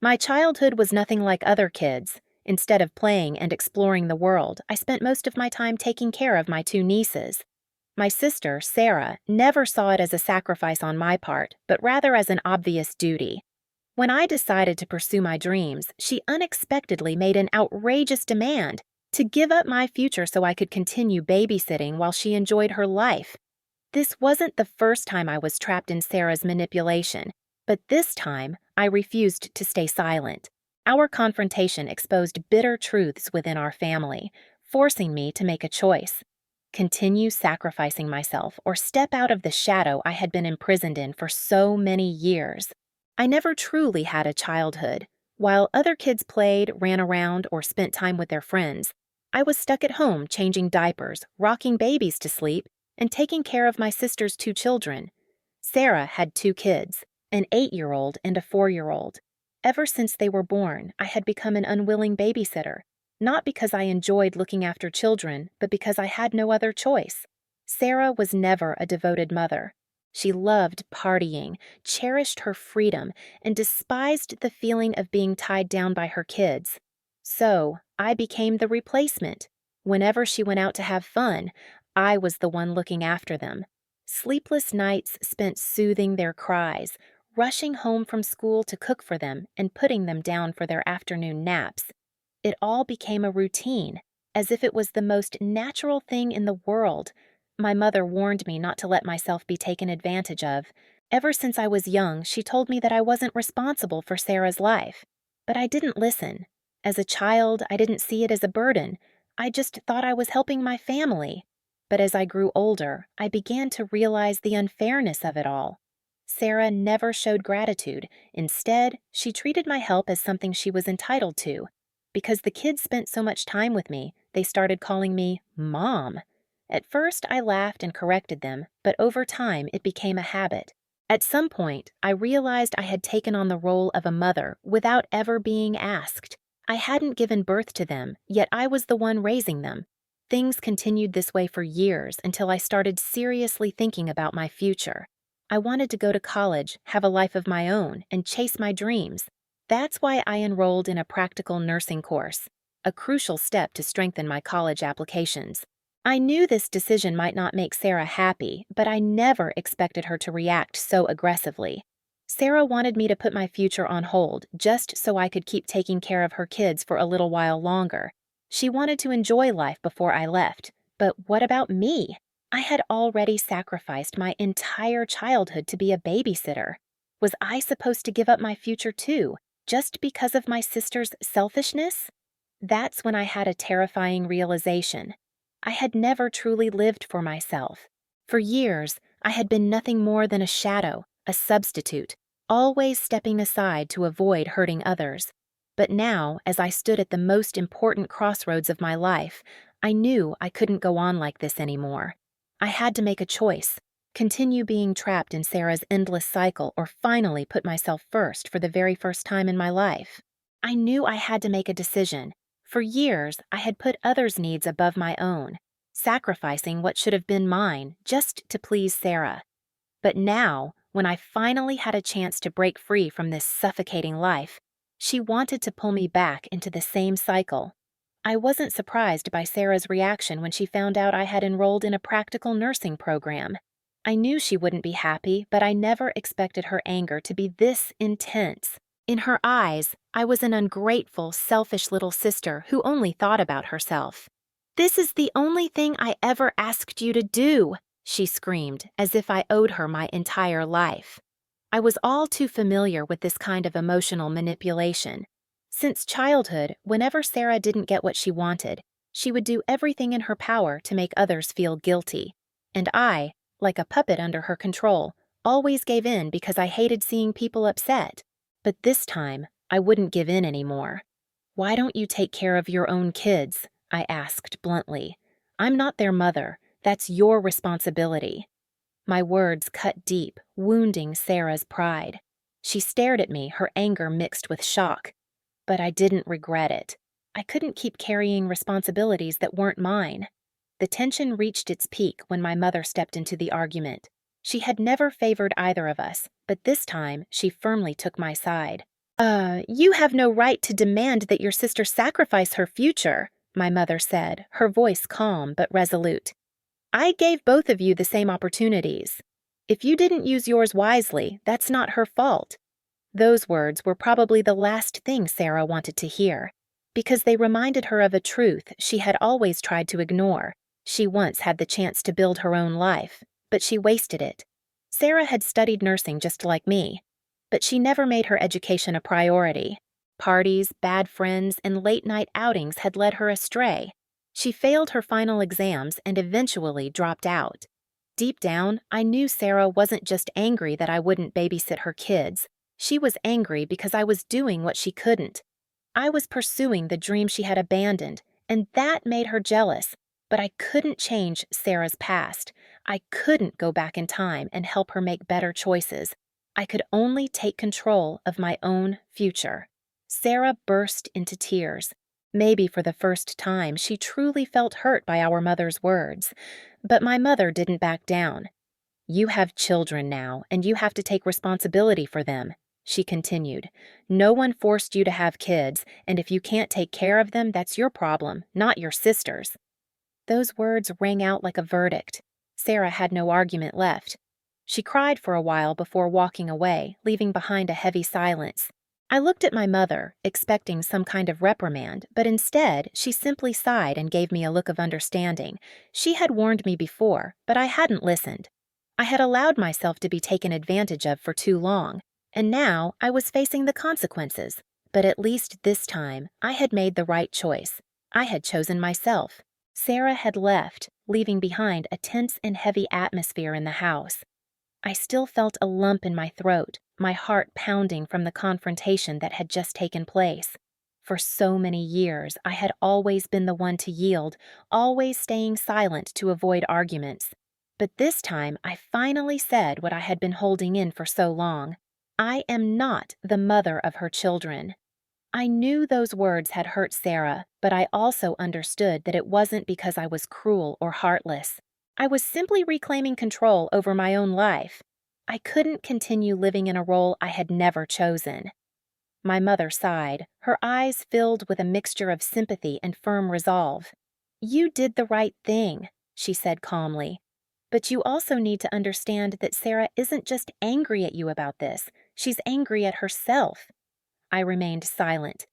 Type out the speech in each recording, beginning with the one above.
My childhood was nothing like other kids. Instead of playing and exploring the world, I spent most of my time taking care of my two nieces. My sister, Sarah, never saw it as a sacrifice on my part, but rather as an obvious duty. When I decided to pursue my dreams, she unexpectedly made an outrageous demand to give up my future so I could continue babysitting while she enjoyed her life. This wasn't the first time I was trapped in Sarah's manipulation, but this time I refused to stay silent. Our confrontation exposed bitter truths within our family, forcing me to make a choice: continue sacrificing myself or step out of the shadow I had been imprisoned in for so many years. I never truly had a childhood. While other kids played, ran around, or spent time with their friends, I was stuck at home changing diapers, rocking babies to sleep, and taking care of my sister's two children. Sarah had two kids, an 8-year-old and a 4-year-old. Ever since they were born, I had become an unwilling babysitter, not because I enjoyed looking after children, but because I had no other choice. Sarah was never a devoted mother. She loved partying, cherished her freedom, and despised the feeling of being tied down by her kids. So, I became the replacement. Whenever she went out to have fun, I was the one looking after them. Sleepless nights spent soothing their cries, rushing home from school to cook for them and putting them down for their afternoon naps. It all became a routine, as if it was the most natural thing in the world. My mother warned me not to let myself be taken advantage of. Ever since I was young, she told me that I wasn't responsible for Sarah's life. But I didn't listen. As a child, I didn't see it as a burden. I just thought I was helping my family. But as I grew older, I began to realize the unfairness of it all. Sarah never showed gratitude. Instead, she treated my help as something she was entitled to. Because the kids spent so much time with me, they started calling me Mom. At first, I laughed and corrected them, but over time, it became a habit. At some point, I realized I had taken on the role of a mother without ever being asked. I hadn't given birth to them, yet I was the one raising them. Things continued this way for years until I started seriously thinking about my future. I wanted to go to college, have a life of my own, and chase my dreams. That's why I enrolled in a practical nursing course, a crucial step to strengthen my college applications. I knew this decision might not make Sarah happy, but I never expected her to react so aggressively. Sarah wanted me to put my future on hold just so I could keep taking care of her kids for a little while longer. She wanted to enjoy life before I left. But what about me? I had already sacrificed my entire childhood to be a babysitter. Was I supposed to give up my future too, just because of my sister's selfishness? That's when I had a terrifying realization. I had never truly lived for myself. For years, I had been nothing more than a shadow, a substitute, always stepping aside to avoid hurting others. But now, as I stood at the most important crossroads of my life, I knew I couldn't go on like this anymore. I had to make a choice: continue being trapped in Sarah's endless cycle or finally put myself first for the very first time in my life. I knew I had to make a decision. For years, I had put others' needs above my own, sacrificing what should have been mine just to please Sarah. But now, when I finally had a chance to break free from this suffocating life, she wanted to pull me back into the same cycle. I wasn't surprised by Sarah's reaction when she found out I had enrolled in a practical nursing program. I knew she wouldn't be happy, but I never expected her anger to be this intense. In her eyes, I was an ungrateful, selfish little sister who only thought about herself. "This is the only thing I ever asked you to do," she screamed, as if I owed her my entire life. I was all too familiar with this kind of emotional manipulation. Since childhood, whenever Sarah didn't get what she wanted, she would do everything in her power to make others feel guilty. And I, like a puppet under her control, always gave in because I hated seeing people upset. But this time, I wouldn't give in anymore. "Why don't you take care of your own kids?" I asked bluntly. "I'm not their mother. That's your responsibility." My words cut deep, wounding Sarah's pride. She stared at me, her anger mixed with shock. But I didn't regret it. I couldn't keep carrying responsibilities that weren't mine. The tension reached its peak when my mother stepped into the argument. She had never favored either of us, but this time she firmly took my side. You have no right to demand that your sister sacrifice her future, my mother said, her voice calm but resolute. I gave both of you the same opportunities. If you didn't use yours wisely, that's not her fault. Those words were probably the last thing Sarah wanted to hear, because they reminded her of a truth she had always tried to ignore. She once had the chance to build her own life, but she wasted it. Sarah had studied nursing just like me, but she never made her education a priority. Parties, bad friends, and late-night outings had led her astray. She failed her final exams and eventually dropped out. Deep down, I knew Sarah wasn't just angry that I wouldn't babysit her kids. She was angry because I was doing what she couldn't. I was pursuing the dream she had abandoned, and that made her jealous. But I couldn't change Sarah's past. I couldn't go back in time and help her make better choices. I could only take control of my own future. Sarah burst into tears. Maybe for the first time, she truly felt hurt by our mother's words. But my mother didn't back down. You have children now, and you have to take responsibility for them, she continued. No one forced you to have kids, and if you can't take care of them, that's your problem, not your sister's. Those words rang out like a verdict. Sarah had no argument left. She cried for a while before walking away, leaving behind a heavy silence. I looked at my mother, expecting some kind of reprimand, but instead, she simply sighed and gave me a look of understanding. She had warned me before, but I hadn't listened. I had allowed myself to be taken advantage of for too long, and now I was facing the consequences. But at least this time, I had made the right choice. I had chosen myself. Sarah had left, leaving behind a tense and heavy atmosphere in the house. I still felt a lump in my throat, my heart pounding from the confrontation that had just taken place. For so many years, I had always been the one to yield, always staying silent to avoid arguments. But this time, I finally said what I had been holding in for so long. I am not the mother of her children. I knew those words had hurt Sarah, but I also understood that it wasn't because I was cruel or heartless. I was simply reclaiming control over my own life. I couldn't continue living in a role I had never chosen. My mother sighed, her eyes filled with a mixture of sympathy and firm resolve. You did the right thing, she said calmly. But you also need to understand that Sarah isn't just angry at you about this. She's angry at herself. I remained silent.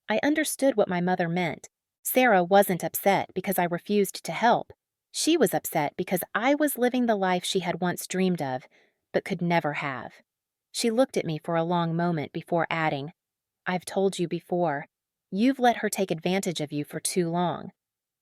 I understood what my mother meant. Sarah wasn't upset because I refused to help. She was upset because I was living the life she had once dreamed of, but could never have. She looked at me for a long moment before adding, I've told you before. You've let her take advantage of you for too long.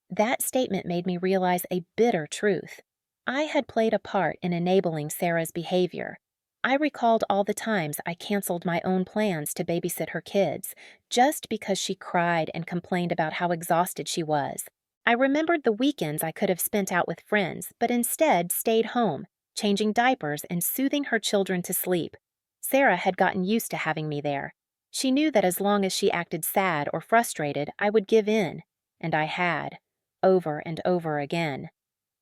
That statement made me realize a bitter truth. I had played a part in enabling Sarah's behavior. I recalled all the times I canceled my own plans to babysit her kids, just because she cried and complained about how exhausted she was. I remembered the weekends I could have spent out with friends, but instead stayed home, changing diapers and soothing her children to sleep. Sarah had gotten used to having me there. She knew that as long as she acted sad or frustrated, I would give in, and I had, over and over again.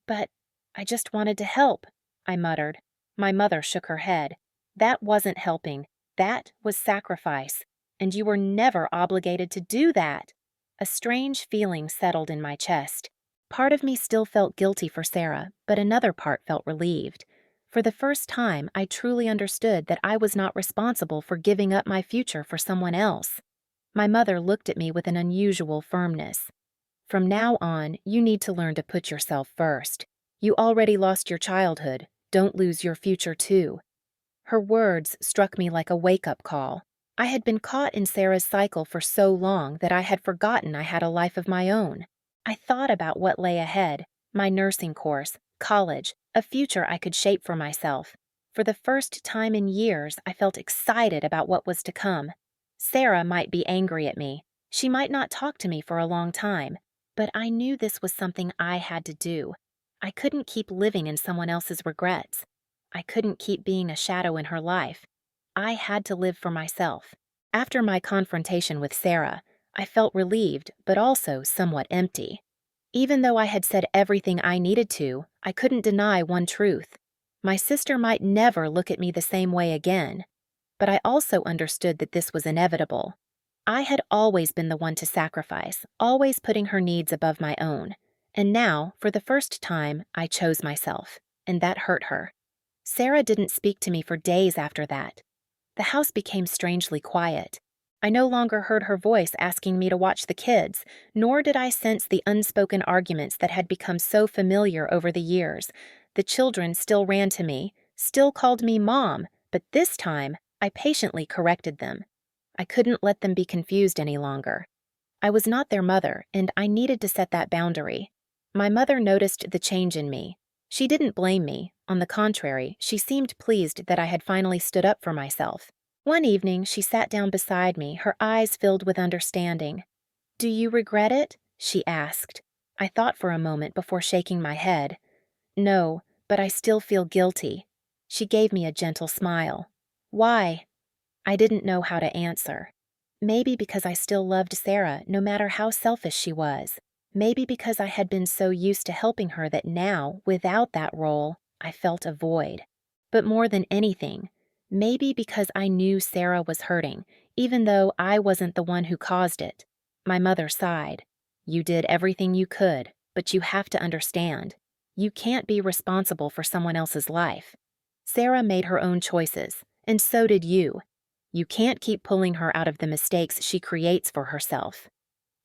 But I just wanted to help, I muttered. My mother shook her head. That wasn't helping. That was sacrifice. And you were never obligated to do that. A strange feeling settled in my chest. Part of me still felt guilty for Sarah, but another part felt relieved. For the first time, I truly understood that I was not responsible for giving up my future for someone else. My mother looked at me with an unusual firmness. From now on, you need to learn to put yourself first. You already lost your childhood. Don't lose your future, too. Her words struck me like a wake-up call. I had been caught in Sarah's cycle for so long that I had forgotten I had a life of my own. I thought about what lay ahead, my nursing course, college, a future I could shape for myself. For the first time in years, I felt excited about what was to come. Sarah might be angry at me. She might not talk to me for a long time, but I knew this was something I had to do. I couldn't keep living in someone else's regrets. I couldn't keep being a shadow in her life. I had to live for myself. After my confrontation with Sarah, I felt relieved, but also somewhat empty. Even though I had said everything I needed to, I couldn't deny one truth. My sister might never look at me the same way again. but I also understood that this was inevitable. I had always been the one to sacrifice, always putting her needs above my own. And now, for the first time, I chose myself, and that hurt her. Sarah didn't speak to me for days after that. The house became strangely quiet. I no longer heard her voice asking me to watch the kids, nor did I sense the unspoken arguments that had become so familiar over the years. The children still ran to me, still called me Mom, but this time, I patiently corrected them. I couldn't let them be confused any longer. I was not their mother, and I needed to set that boundary. My mother noticed the change in me. She didn't blame me. On the contrary, she seemed pleased that I had finally stood up for myself. One evening, she sat down beside me, her eyes filled with understanding. "Do you regret it?" she asked. I thought for a moment before shaking my head. "No, but I still feel guilty." She gave me a gentle smile. "Why?" I didn't know how to answer. Maybe because I still loved Sarah, no matter how selfish she was. Maybe because I had been so used to helping her that now, without that role, I felt a void. But more than anything, maybe because I knew Sarah was hurting, even though I wasn't the one who caused it. My mother sighed. "You did everything you could, but you have to understand. You can't be responsible for someone else's life. Sarah made her own choices, and so did you. You can't keep pulling her out of the mistakes she creates for herself."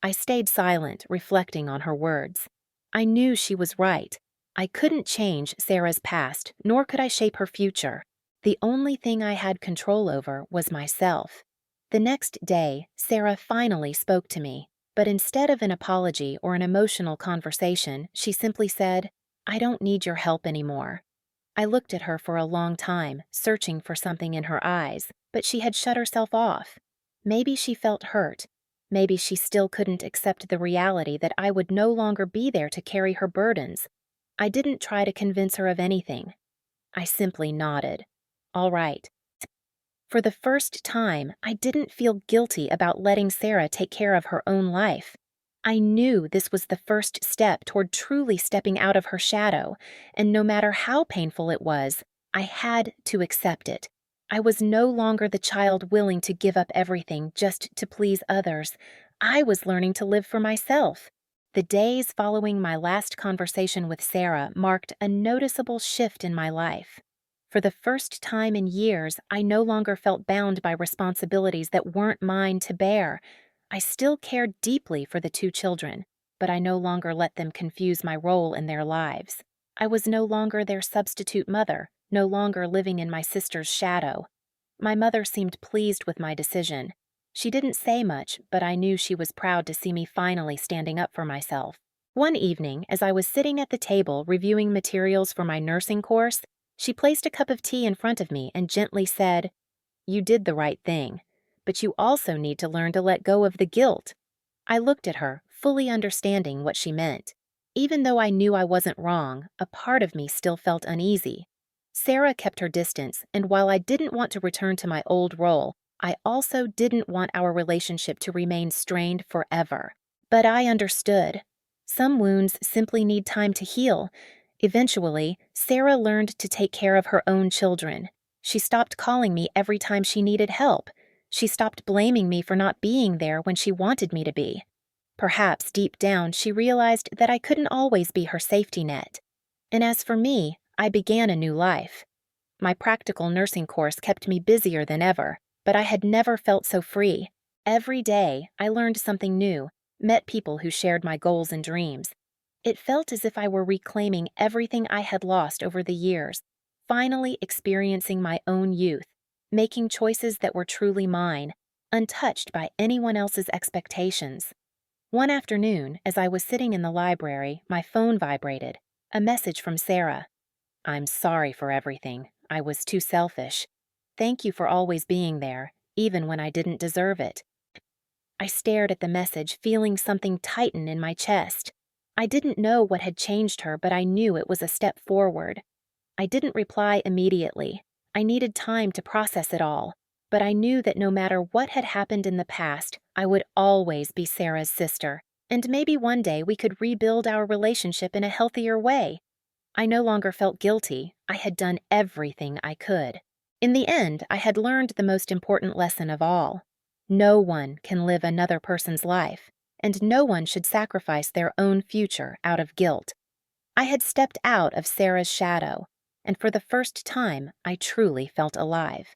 I stayed silent, reflecting on her words. I knew she was right. I couldn't change Sarah's past, nor could I shape her future. The only thing I had control over was myself. The next day, Sarah finally spoke to me, but instead of an apology or an emotional conversation, she simply said, "I don't need your help anymore." I looked at her for a long time, searching for something in her eyes, but she had shut herself off. Maybe she felt hurt. Maybe she still couldn't accept the reality that I would no longer be there to carry her burdens. I didn't try to convince her of anything. I simply nodded. All right. For the first time, I didn't feel guilty about letting Sarah take care of her own life. I knew this was the first step toward truly stepping out of her shadow, and no matter how painful it was, I had to accept it. I was no longer the child willing to give up everything just to please others. I was learning to live for myself. The days following my last conversation with Sarah marked a noticeable shift in my life. For the first time in years, I no longer felt bound by responsibilities that weren't mine to bear. I still cared deeply for the two children, but I no longer let them confuse my role in their lives. I was no longer their substitute mother, no longer living in my sister's shadow. My mother seemed pleased with my decision. She didn't say much, but I knew she was proud to see me finally standing up for myself. One evening, as I was sitting at the table reviewing materials for my nursing course, she placed a cup of tea in front of me and gently said, "You did the right thing, but you also need to learn to let go of the guilt." I looked at her, fully understanding what she meant. Even though I knew I wasn't wrong, a part of me still felt uneasy. Sarah kept her distance, and while I didn't want to return to my old role, I also didn't want our relationship to remain strained forever. But I understood. Some wounds simply need time to heal. Eventually, Sarah learned to take care of her own children. She stopped calling me every time she needed help. She stopped blaming me for not being there when she wanted me to be. Perhaps deep down she realized that I couldn't always be her safety net. And as for me, I began a new life. My practical nursing course kept me busier than ever, but I had never felt so free. Every day, I learned something new, met people who shared my goals and dreams. It felt as if I were reclaiming everything I had lost over the years, finally experiencing my own youth, making choices that were truly mine, untouched by anyone else's expectations. One afternoon, as I was sitting in the library, my phone vibrated. A message from Sarah. "I'm sorry for everything. I was too selfish. Thank you for always being there, even when I didn't deserve it." I stared at the message, feeling something tighten in my chest. I didn't know what had changed her, but I knew it was a step forward. I didn't reply immediately. I needed time to process it all, but I knew that no matter what had happened in the past, I would always be Sarah's sister, and maybe one day we could rebuild our relationship in a healthier way. I no longer felt guilty. I had done everything I could. In the end, I had learned the most important lesson of all. No one can live another person's life, and no one should sacrifice their own future out of guilt. I had stepped out of Sarah's shadow, and for the first time, I truly felt alive.